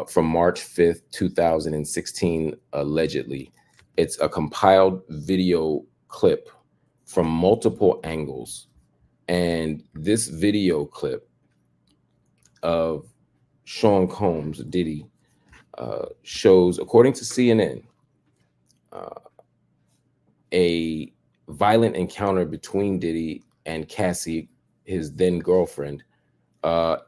from March 5th, 2016, allegedly. It's a compiled video clip from multiple angles. And this video clip of Sean Combs, Diddy, shows, according to CNN, uh, a violent encounter between Diddy and Cassie, his then girlfriend,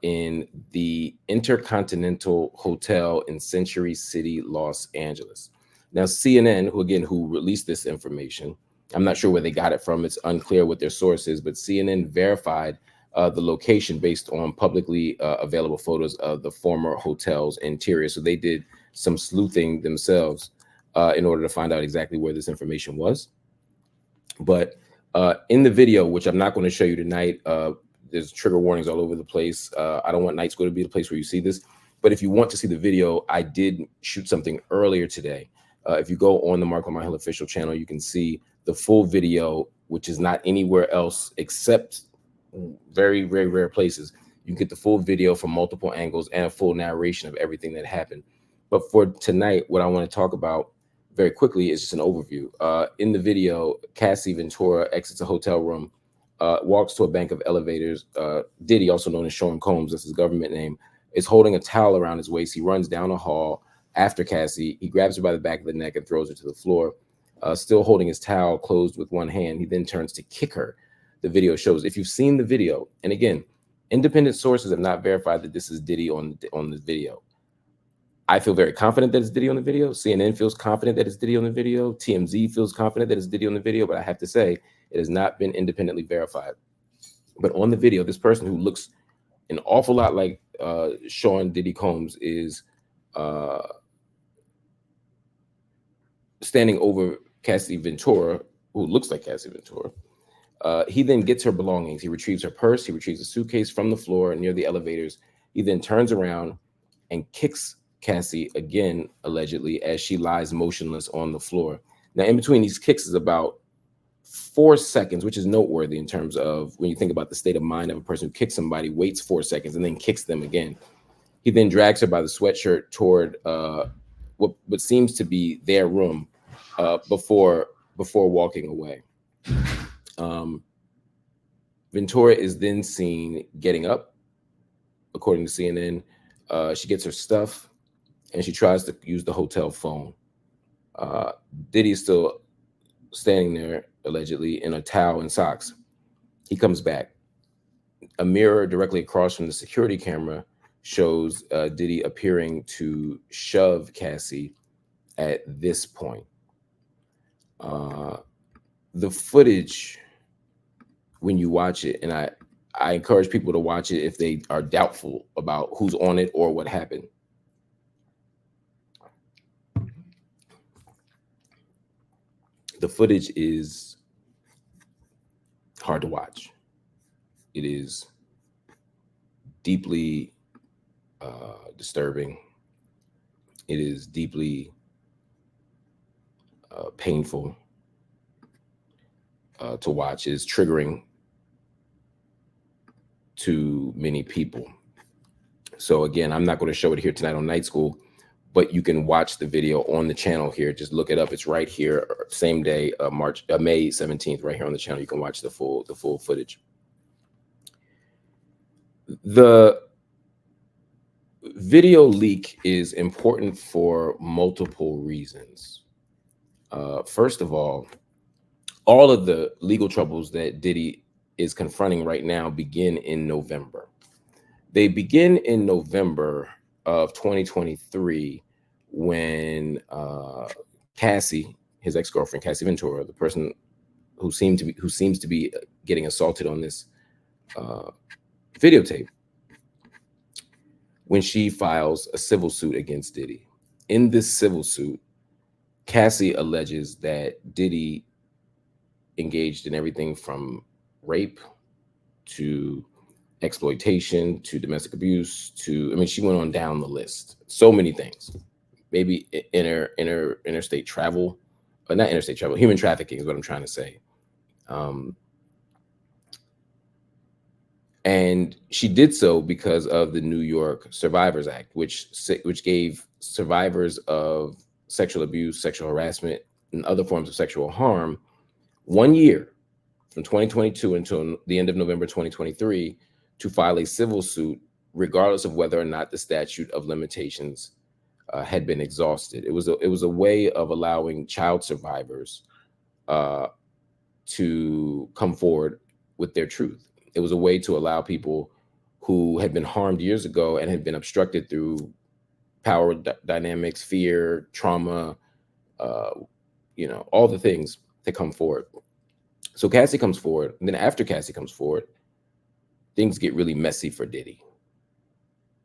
in the Intercontinental Hotel in Century City, Los Angeles. Now, CNN, who released this information, I'm not sure where they got it from. It's unclear what their source is, but CNN verified the location based on publicly available photos of the former hotel's interior. So they did some sleuthing themselves in order to find out exactly where this information was. But in the video, which I'm not going to show you tonight, there's trigger warnings all over the place. I don't want night school to be the place where you see this. But if you want to see the video, I did shoot something earlier today. If you go on the Marc Lamont Hill official channel, you can see the full video, which is not anywhere else except very, very rare places. You can get the full video from multiple angles and a full narration of everything that happened. But for tonight, what I want to talk about very quickly is just an overview. In the video, Cassie Ventura exits a hotel room, walks to a bank of elevators. Diddy, also known as Sean Combs, that's his government name, is holding a towel around his waist. He runs down a hall after Cassie. He grabs her by the back of the neck and throws her to the floor, still holding his towel closed with one hand. He then turns to kick her. The video shows. If you've seen the video, and again, independent sources have not verified that this is Diddy on the video. I feel very confident that it's Diddy on the video. CNN feels confident that it's Diddy on the video. TMZ feels confident that it's Diddy on the video, but I have to say it has not been independently verified. But on the video, this person who looks an awful lot like Sean Diddy Combs is standing over Cassie Ventura, who looks like Cassie Ventura. He then gets her belongings. He retrieves her purse. He retrieves a suitcase from the floor near the elevators. He then turns around and kicks Cassie again, allegedly, as she lies motionless on the floor. Now, in between these kicks is about 4 seconds, which is noteworthy in terms of when you think about the state of mind of a person who kicks somebody, waits 4 seconds, and then kicks them again. He then drags her by the sweatshirt toward what seems to be their room before walking away. Ventura is then seen getting up, according to CNN. She gets her stuff, and she tries to use the hotel phone. Diddy is still standing there, allegedly, in a towel and socks. He comes back. A mirror directly across from the security camera shows Diddy appearing to shove Cassie at this point. The footage, when you watch it, and I encourage people to watch it if they are doubtful about who's on it or what happened. The footage is hard to watch. It is deeply disturbing. It is deeply painful to watch. It is triggering to many people. So again, I'm not going to show it here tonight on Night School, but you can watch the video on the channel here. Just look it up. It's right here, same day, May 17th, right here on the channel. You can watch the full footage. The video leak is important for multiple reasons. First of all of the legal troubles that Diddy is confronting right now begin in November. They begin in November of 2023 when Cassie, his ex-girlfriend, Cassie Ventura, the person who seems to be getting assaulted on this videotape, when she files a civil suit against Diddy. In this civil suit, Cassie alleges that Diddy engaged in everything from rape to exploitation to domestic abuse to, I mean, she went on down the list. So many things. Maybe interstate travel, but not interstate travel, human trafficking is what I'm trying to say. And she did so because of the New York Survivors Act, which gave survivors of sexual abuse, sexual harassment, and other forms of sexual harm 1 year from 2022 until the end of November 2023 to file a civil suit, regardless of whether or not the statute of limitations had been exhausted. It was a way of allowing child survivors to come forward with their truth. It was a way to allow people who had been harmed years ago and had been obstructed through power dynamics, fear, trauma, all the things to come forward. So Cassie comes forward, and then after Cassie comes forward, things get really messy for Diddy.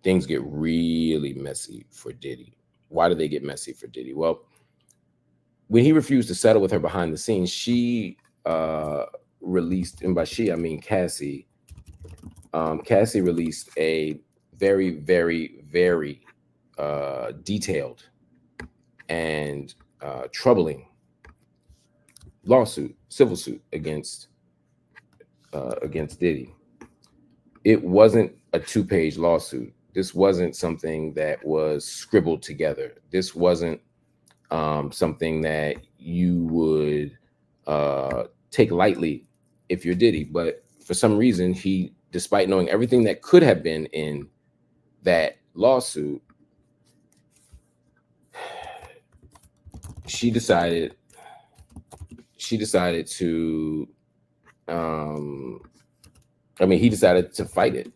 Things get really messy for Diddy. Why do they get messy for Diddy? Well, when he refused to settle with her behind the scenes, she released, and by she I mean Cassie. Cassie released a very, very, very detailed and troubling lawsuit, civil suit against Diddy. It wasn't a 2-page lawsuit. This wasn't something that was scribbled together. This wasn't something that you would take lightly if you're Diddy. But for some reason, he, despite knowing everything that could have been in that lawsuit, she decided to he decided to fight it.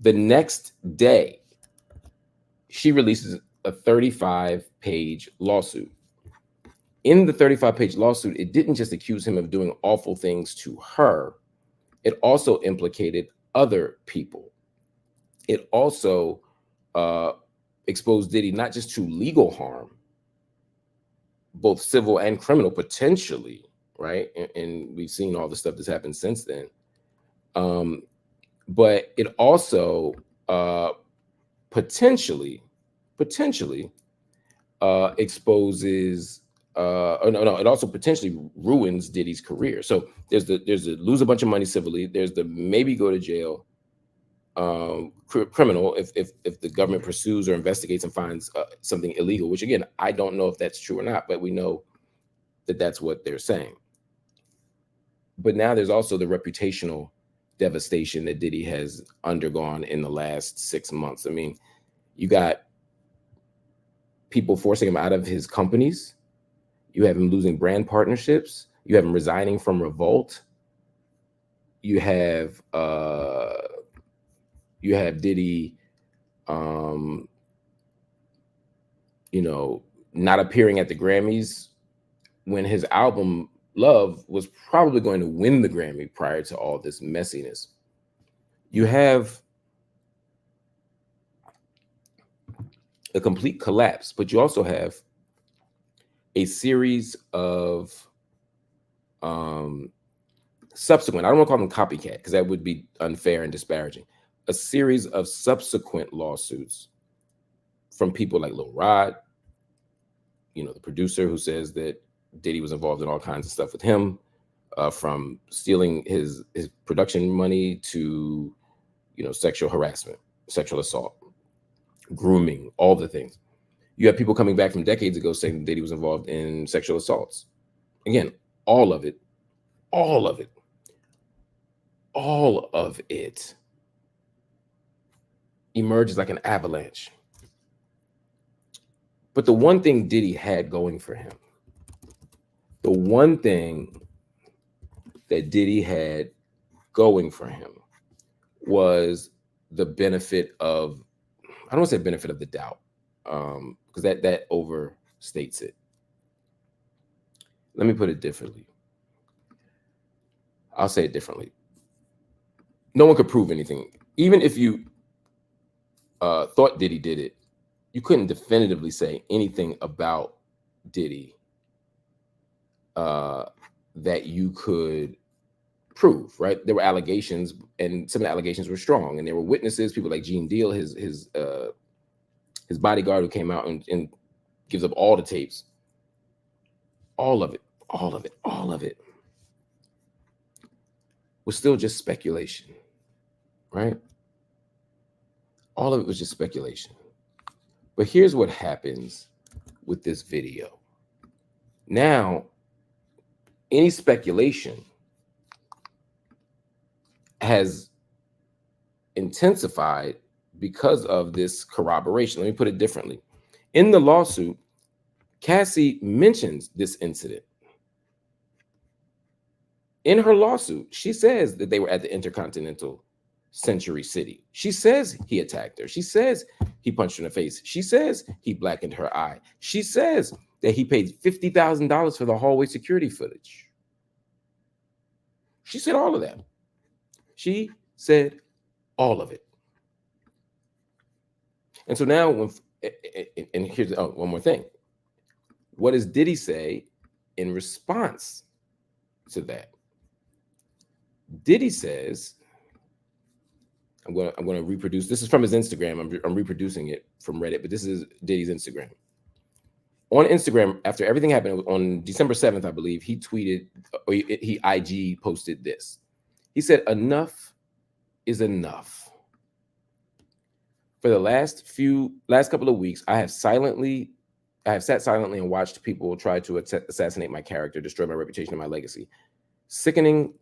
The next day, she releases a 35-page lawsuit. In the 35-page lawsuit, it didn't just accuse him of doing awful things to her. It also implicated other people. It also exposed Diddy not just to legal harm, both civil and criminal, potentially, right? And we've seen all the stuff that's happened since then. But it also potentially exposes it also potentially ruins Diddy's career. So there's the lose a bunch of money civilly, there's the maybe go to jail criminal if the government pursues or investigates and finds something illegal, which again, I don't know if that's true or not, but we know that that's what they're saying. But now there's also the reputational devastation that Diddy has undergone in the last 6 months. I mean, you got people forcing him out of his companies. You have him losing brand partnerships. You have him resigning from Revolt. You have Diddy, not appearing at the Grammys when his album Love was probably going to win the Grammy prior to all this messiness. You have a complete collapse, but you also have a series of subsequent, I don't want to call them copycat because that would be unfair and disparaging, a series of subsequent lawsuits from people like Lil Rod, the producer who says that Diddy was involved in all kinds of stuff with him, from stealing his production money to, sexual harassment, sexual assault, grooming, all the things. You have people coming back from decades ago saying that Diddy was involved in sexual assaults. Again, all of it emerges like an avalanche. But the one thing Diddy had going for him, the one thing that Diddy had going for him was the benefit of, I don't want to say benefit of the doubt, because that overstates it. Let me put it differently. I'll say it differently. No one could prove anything. Even if you thought Diddy did it, you couldn't definitively say anything about Diddy that you could prove, right? There were allegations, and some of the allegations were strong, and there were witnesses, people like Gene Deal, his bodyguard, who came out and gives up all the tapes. All of it was still just speculation. right? All of it was just speculation. But here's what happens with this video. Now, any speculation has intensified because of this corroboration. Let me put it differently. In the lawsuit, Cassie mentions this incident. In her lawsuit, she says that they were at the Intercontinental Century City. She says he attacked her. She says he punched her in the face. She says he blackened her eye. She says that he paid $50,000 for the hallway security footage. She said all of that. She said all of it. And so now, and here's one more thing. What does Diddy say in response to that? Diddy says, I'm going to reproduce. This is from his Instagram. I'm reproducing it from Reddit, but this is Diddy's Instagram. On Instagram, after everything happened on December 7th, I believe, he tweeted, or he IG posted this. He said, "Enough is enough. For the last couple of weeks, I have sat silently and watched people try to assassinate my character, destroy my reputation and my legacy. Sickening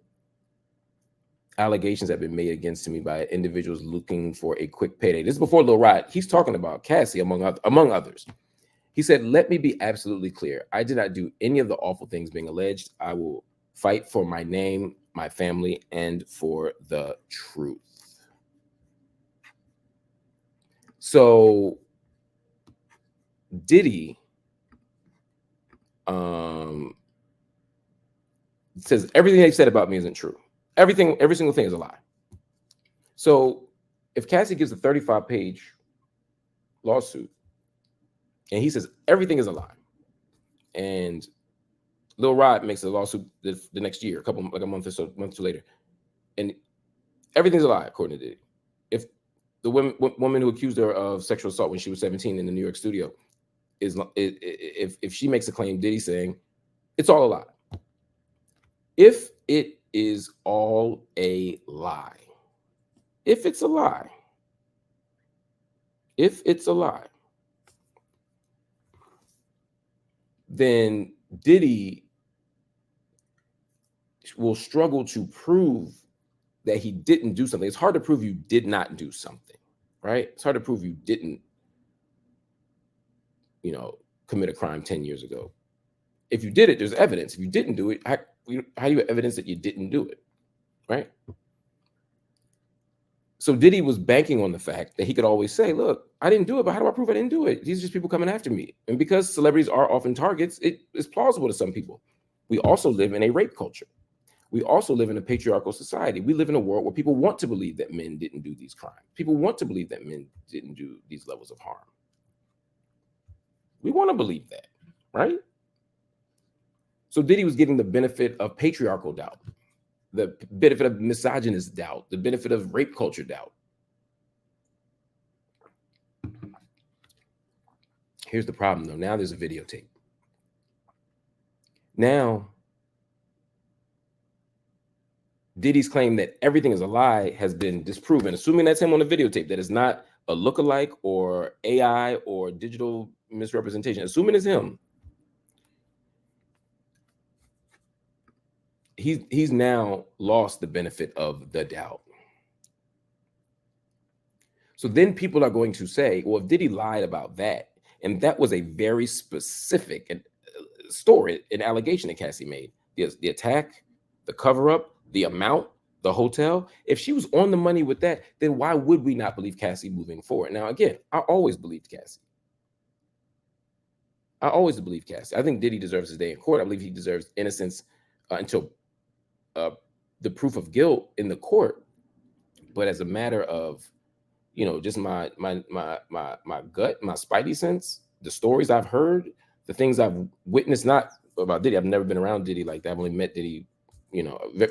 allegations have been made against me by individuals looking for a quick payday." This is before Lil Rod. He's talking about Cassie, among others. He said, "Let me be absolutely clear. I did not do any of the awful things being alleged. I will fight for my name, my family, and for the truth." So Diddy says everything they said about me isn't true. Every single thing is a lie. So if Cassie gives a 35-page lawsuit and he says everything is a lie, and Lil Rod makes a lawsuit the next year, a month or two later, and everything's a lie according to Diddy. If the woman who accused her of sexual assault when she was 17 in the New York studio if she makes a claim, Diddy saying it's all a lie. If it is all a lie, if it's a lie, then Diddy will struggle to prove that he didn't do something. It's hard to prove you did not do something, right? It's hard to prove you didn't, commit a crime 10 years ago. If you did it, there's evidence. If you didn't do it, how do you have evidence that you didn't do it, right? So Diddy was banking on the fact that he could always say, look, I didn't do it, but how do I prove I didn't do it? These are just people coming after me. And because celebrities are often targets, it is plausible to some people. We also live in a rape culture. We also live in a patriarchal society. We live in a world where people want to believe that men didn't do these crimes. People want to believe that men didn't do these levels of harm. We want to believe that, right? So Diddy was getting the benefit of patriarchal doubt, the benefit of misogynist doubt, the benefit of rape culture doubt. Here's the problem, though. Now there's a videotape. Now, Diddy's claim that everything is a lie has been disproven, assuming that's him on the videotape, that is not a lookalike or AI or digital misrepresentation, assuming it's him. He's now lost the benefit of the doubt. So then people are going to say, well, if Diddy lied about that, and that was a very specific story, an allegation that Cassie made, the attack, the cover-up, the amount, the hotel, if she was on the money with that, then why would we not believe Cassie moving forward? Now, again, I always believed Cassie. I think Diddy deserves his day in court. I believe he deserves innocence until the proof of guilt in the court. But as a matter of, just my gut, my spidey sense, the stories I've heard, the things I've witnessed, not about Diddy. I've never been around Diddy like that. I've only met Diddy, I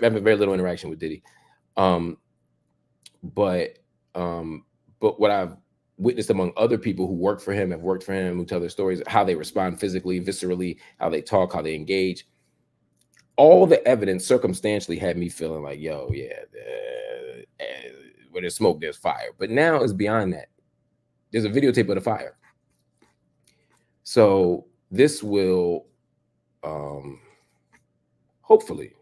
have a very little interaction with Diddy. But what I've witnessed among other people who work for him, have worked for him, who tell their stories, how they respond physically, viscerally, how they talk, how they engage, all the evidence circumstantially had me feeling like, yo, yeah, where there's smoke, there's fire. But now it's beyond that. There's a videotape of the fire. So this will hopefully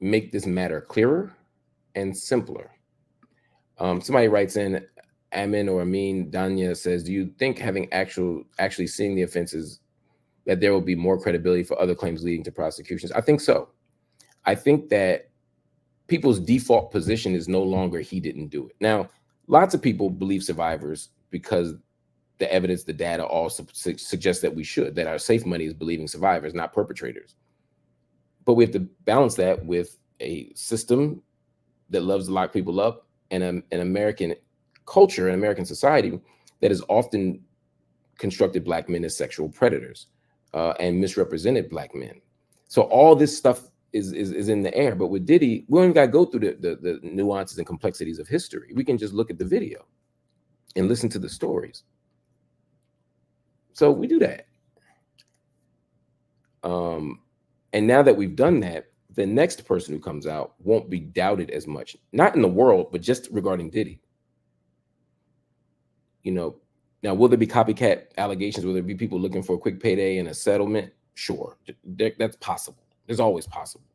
make this matter clearer and simpler. Somebody writes in, Amin or Amin Danya says, do you think having actually seeing the offenses, that there will be more credibility for other claims leading to prosecutions? I think so. I think that people's default position is no longer he didn't do it. Now, lots of people believe survivors because the evidence, the data all suggests that we should, that our safe money is believing survivors, not perpetrators. But we have to balance that with a system that loves to lock people up and an American culture and American society that has often constructed Black men as sexual predators and misrepresented Black men. So all this stuff is in the air. But with Diddy, we don't even got to go through the nuances and complexities of history. We can just look at the video and listen to the stories. So we do that. And now that we've done that, the next person who comes out won't be doubted as much, not in the world, but just regarding Diddy. You know, now, will there be copycat allegations? Will there be people looking for a quick payday and a settlement? Sure, that's possible. There's always possible.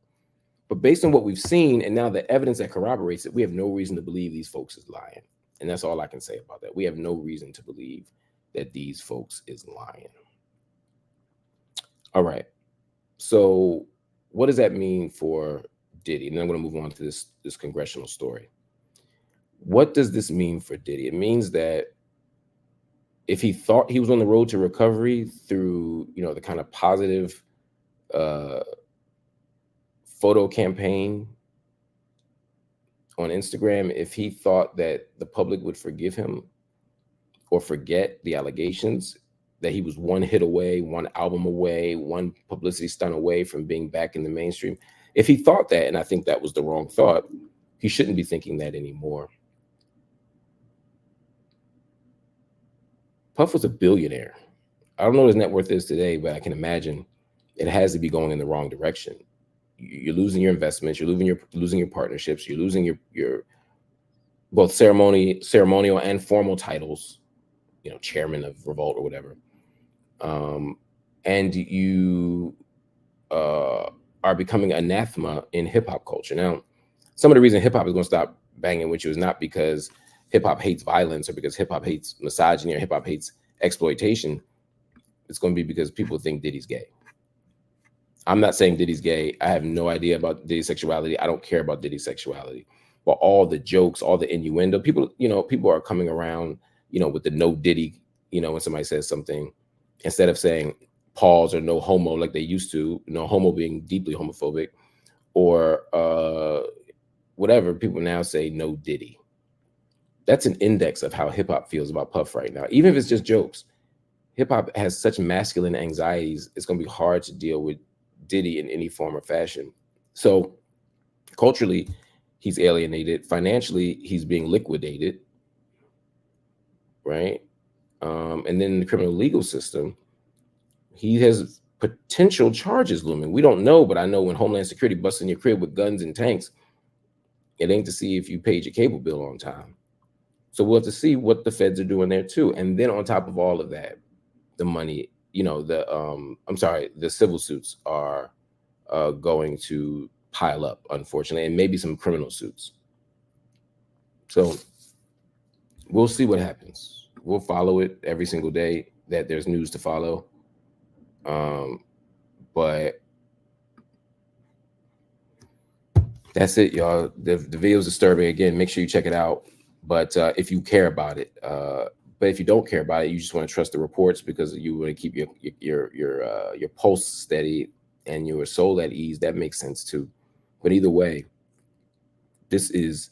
But based on what we've seen and now the evidence that corroborates it, we have no reason to believe these folks is lying. And that's all I can say about that. We have no reason to believe that these folks is lying. All right. So what does that mean for Diddy? And then I'm going to move on to this congressional story. What does this mean for Diddy? It means that if he thought he was on the road to recovery through, the kind of positive photo campaign on Instagram, if he thought that the public would forgive him or forget the allegations, that he was one hit away, one album away, one publicity stunt away from being back in the mainstream, if he thought that, and I think that was the wrong thought, he shouldn't be thinking that anymore. Puff was a billionaire. I don't know what his net worth is today, but I can imagine it has to be going in the wrong direction. You're losing your investments, you're losing your partnerships, you're losing your both ceremonial and formal titles, chairman of Revolt or whatever. And you are becoming anathema in hip hop culture. Now, some of the reason hip hop is going to stop banging with you is not because hip hop hates violence or because hip hop hates misogyny or hip hop hates exploitation. It's going to be because people think Diddy's gay. I'm not saying Diddy's gay. I have no idea about Diddy's sexuality. I don't care about Diddy's sexuality. But all the jokes, all the innuendo, people are coming around, with the no Diddy, when somebody says something, instead of saying pause or no homo like they used to, no homo being deeply homophobic, or whatever, people now say no Diddy. That's an index of how hip hop feels about Puff right now. Even if it's just jokes, hip hop has such masculine anxieties. It's going to be hard to deal with Diddy in any form or fashion. So culturally, he's alienated. Financially, he's being liquidated, right? And then in the criminal legal system, he has potential charges looming. We don't know, but I know when Homeland Security busts in your crib with guns and tanks, it ain't to see if you paid your cable bill on time. So we'll have to see what the feds are doing there too. And then on top of all of that, the money, the civil suits are going to pile up, unfortunately, and maybe some criminal suits. So we'll see what happens. We'll follow it every single day that there's news to follow. But that's it, y'all. The video is disturbing. Again, make sure you check it out. But if you care about it, but if you don't care about it, you just want to trust the reports because you want to keep your pulse steady and your soul at ease. That makes sense too. But either way, this is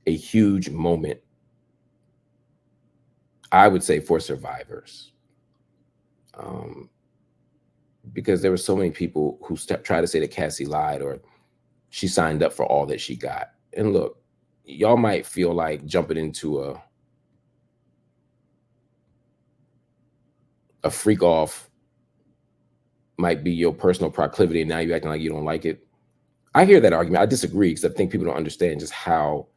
a huge moment, I would say, for survivors. Because there were so many people who try to say that Cassie lied or she signed up for all that she got. And look, y'all might feel like jumping into a freak off might be your personal proclivity, and now you're acting like you don't like it. I hear that argument. I disagree because I think people don't understand just how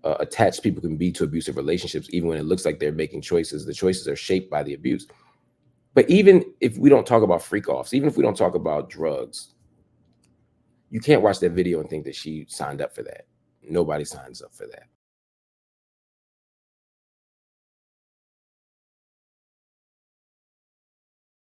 attached people can be to abusive relationships, even when it looks like they're making choices. The choices are shaped by the abuse. But even if we don't talk about freak offs, even if we don't talk about drugs, you can't watch that video and think that she signed up for that. Nobody signs up for that.